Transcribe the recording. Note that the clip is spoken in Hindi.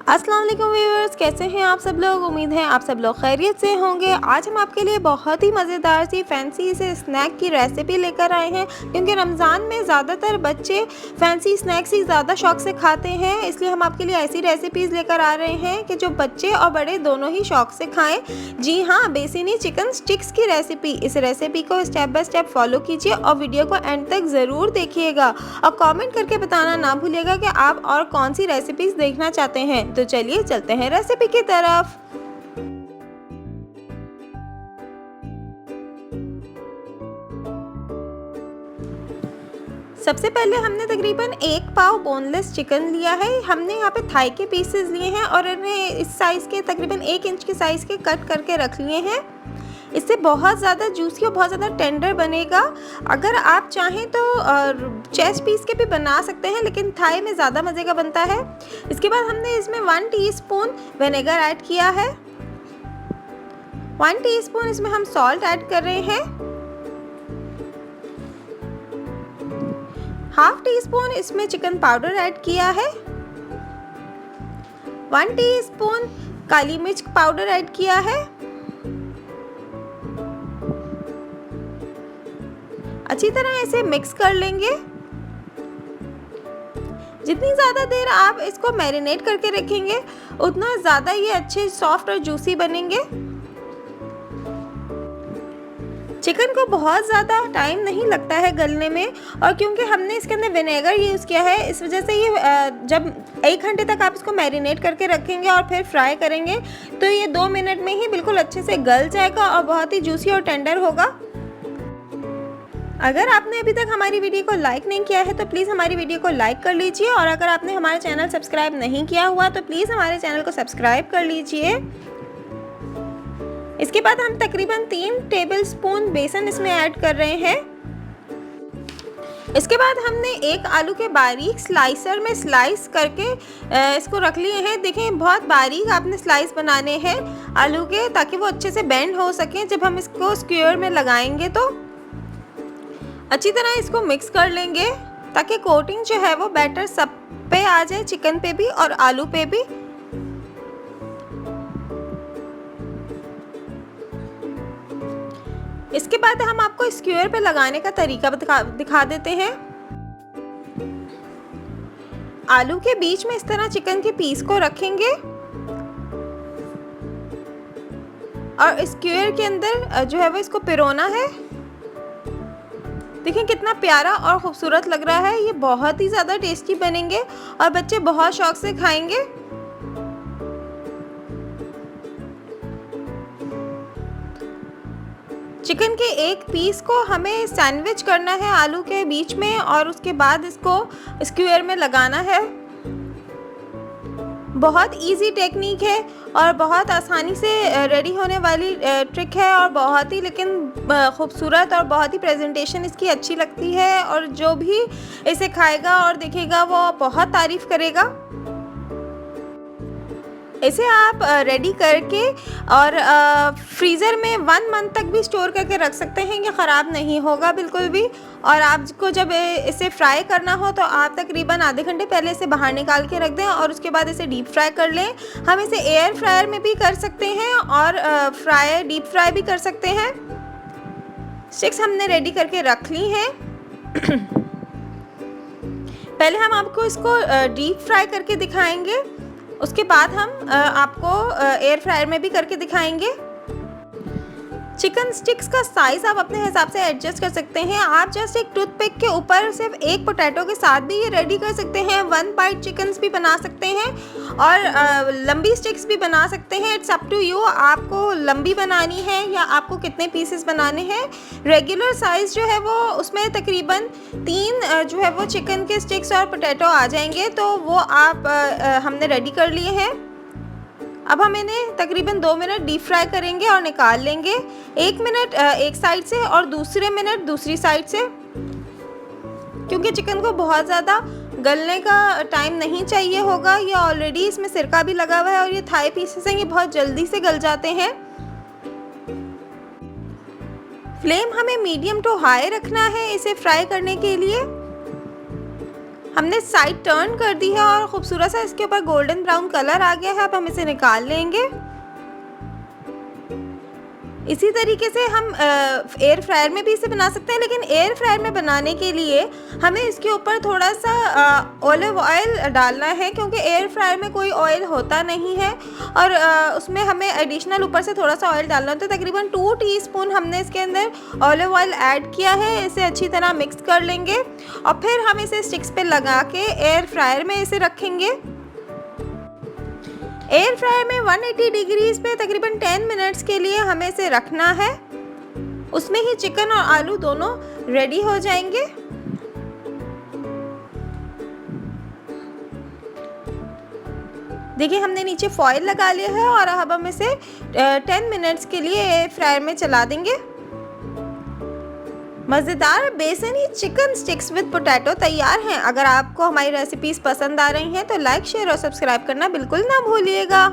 अस्सलाम वालेकुम व्यूअर्स, कैसे हैं आप सब लोग। उम्मीद है आप सब लोग खैरियत से होंगे। आज हम आपके लिए बहुत ही मज़ेदार सी फैंसी से स्नैक की रेसिपी लेकर आए हैं, क्योंकि रमज़ान में ज़्यादातर बच्चे फैंसी स्नैक्स ही ज़्यादा शौक़ से खाते हैं। इसलिए हम आपके लिए ऐसी रेसिपीज़ लेकर आ रहे हैं कि जो बच्चे और बड़े दोनों ही शौक़ से खाएँ। जी हाँ, बेसिनी चिकन स्टिक्स की रेसिपी। इस रेसिपी को स्टेप बाय स्टेप फॉलो कीजिए और वीडियो को एंड तक ज़रूर देखिएगा और कमेंट करके बताना ना भूलिएगा कि आप और कौन सी रेसिपीज़ देखना चाहते हैं। तो चलिए चलते हैं रेसिपी की तरफ। सबसे पहले हमने तकरीबन 1 पाव बोनलेस चिकन लिया है। हमने यहाँ पे थाई के पीसेस लिए हैं और इन्हें इस साइज़ के तकरीबन 1 इंच के साइज़ के कट करके रख लिए हैं। इससे बहुत ज़्यादा जूसी और बहुत ज़्यादा टेंडर बनेगा। अगर आप चाहें तो चेस्ट पीस के भी बना सकते हैं, लेकिन थाई में ज़्यादा मज़े का बनता है। इसके बाद हमने इसमें 1 टीस्पून विनेगर ऐड किया है। 1 टीस्पून इसमें हम सॉल्ट ऐड कर रहे हैं। हाफ टीस्पून इसमें चिकन पाउडर ऐड किया है। 1 टीस्पून काली मिर्च पाउडर ऐड किया है। अच्छी तरह इसे मिक्स कर लेंगे। जितनी ज़्यादा देर आप इसको मैरिनेट करके रखेंगे उतना ज़्यादा ये अच्छे सॉफ्ट और जूसी बनेंगे। चिकन को बहुत ज़्यादा टाइम नहीं लगता है गलने में, और क्योंकि हमने इसके अंदर विनेगर यूज़ किया है इस वजह से ये जब 1 घंटे तक आप इसको मैरिनेट करके रखेंगे और फिर फ्राई करेंगे तो ये 2 मिनट में ही बिल्कुल अच्छे से गल जाएगा और बहुत ही जूसी और टेंडर होगा। अगर आपने अभी तक हमारी वीडियो को लाइक नहीं किया है तो प्लीज़ हमारी वीडियो को लाइक कर लीजिए, और अगर आपने हमारा चैनल सब्सक्राइब नहीं किया हुआ तो प्लीज़ हमारे चैनल को सब्सक्राइब कर लीजिए। इसके बाद हम तकरीबन 3 टेबलस्पून बेसन इसमें ऐड कर रहे हैं। इसके बाद हमने 1 आलू के बारीक स्लाइसर में स्लाइस करके इसको रख लिए हैं। देखें, बहुत बारीक आपने स्लाइस बनाने हैं आलू के, ताकि वो अच्छे से बेंड हो सकें जब हम इसको स्क्वायर में लगाएंगे। तो अच्छी तरह इसको मिक्स कर लेंगे ताकि कोटिंग जो है वो बैटर सब पे आ जाए, चिकन पे भी और आलू पे भी। इसके बाद हम आपको स्क्वायर पे लगाने का तरीका दिखा देते हैं। आलू के बीच में इस तरह चिकन के पीस को रखेंगे और स्क्वायर के अंदर जो है वो इसको पिरोना है। देखें कितना प्यारा और खूबसूरत लग रहा है। ये बहुत ही ज़्यादा टेस्टी बनेंगे और बच्चे बहुत शौक से खाएंगे। चिकन के एक पीस को हमें सैंडविच करना है आलू के बीच में और उसके बाद इसको स्क्वायर में लगाना है। बहुत इजी टेक्निक है और बहुत आसानी से रेडी होने वाली ट्रिक है, और बहुत ही लेकिन खूबसूरत और बहुत ही प्रेजेंटेशन इसकी अच्छी लगती है, और जो भी इसे खाएगा और देखेगा वो बहुत तारीफ़ करेगा। इसे आप रेडी करके और फ्रीज़र में 1 मंथ तक भी स्टोर करके रख सकते हैं। ये ख़राब नहीं होगा बिल्कुल भी। और आपको जब इसे फ्राई करना हो तो आप तकरीबन आधे घंटे पहले इसे बाहर निकाल के रख दें और उसके बाद इसे डीप फ्राई कर लें। हम इसे एयर फ्रायर में भी कर सकते हैं और डीप फ्राई भी कर सकते हैं। स्टिक्स हमने रेडी करके रख ली हैं। पहले हम आपको इसको डीप फ्राई करके दिखाएंगे, उसके बाद हम आपको एयर फ्रायर में भी करके दिखाएंगे। चिकन स्टिक्स का साइज़ आप अपने हिसाब से एडजस्ट कर सकते हैं। आप जस्ट एक टूथपिक के ऊपर सिर्फ 1 पोटैटो के साथ भी ये रेडी कर सकते हैं। 1 बाइट चिकन्स भी बना सकते हैं और लंबी स्टिक्स भी बना सकते हैं। इट्स अप टू यू, आपको लंबी बनानी है या आपको कितने पीसेस बनाने हैं। रेगुलर साइज़ जो है वो उसमें तकरीबन 3 जो है वो चिकन के स्टिक्स और पोटैटो आ जाएंगे, तो वो आप हमने रेडी कर लिए हैं। अब हम इन्हें तकरीबन 2 मिनट डीप फ्राई करेंगे और निकाल लेंगे। 1 मिनट एक साइड से और दूसरे मिनट दूसरी साइड से, क्योंकि चिकन को बहुत ज़्यादा गलने का टाइम नहीं चाहिए होगा। ये ऑलरेडी इसमें सिरका भी लगा हुआ है और ये थाई पीसेस हैं, ये बहुत जल्दी से गल जाते हैं। फ्लेम हमें मीडियम टू हाई रखना है इसे फ्राई करने के लिए। हमने साइड टर्न कर दी है और खूबसूरत सा इसके ऊपर गोल्डन ब्राउन कलर आ गया है। अब हम इसे निकाल लेंगे। इसी तरीके से हम एयर फ्रायर में भी इसे बना सकते हैं, लेकिन एयर फ्रायर में बनाने के लिए हमें इसके ऊपर थोड़ा सा ऑलिव ऑयल डालना है, क्योंकि एयर फ्रायर में कोई ऑयल होता नहीं है और उसमें हमें एडिशनल ऊपर से थोड़ा सा ऑयल डालना होता है। तकरीबन 2 टीस्पून हमने इसके अंदर ऑलिव ऑयल ऐड किया है। इसे अच्छी तरह मिक्स कर लेंगे और फिर हम इसे स्टिक्स पे लगा के एयर फ्रायर में इसे रखेंगे। एयर फ्रायर में 180 डिग्रीज पे तकरीबन 10 मिनट्स के लिए हमें इसे रखना है। उसमें ही चिकन और आलू दोनों रेडी हो जाएंगे। देखिए हमने नीचे फॉइल लगा लिया है और अब हम इसे 10 मिनट्स के लिए एयर फ्रायर में चला देंगे। मज़ेदार बेसनी चिकन स्टिक्स विद पोटैटो तैयार हैं। अगर आपको हमारी रेसिपीज़ पसंद आ रही हैं तो लाइक, शेयर और सब्सक्राइब करना बिल्कुल ना भूलिएगा।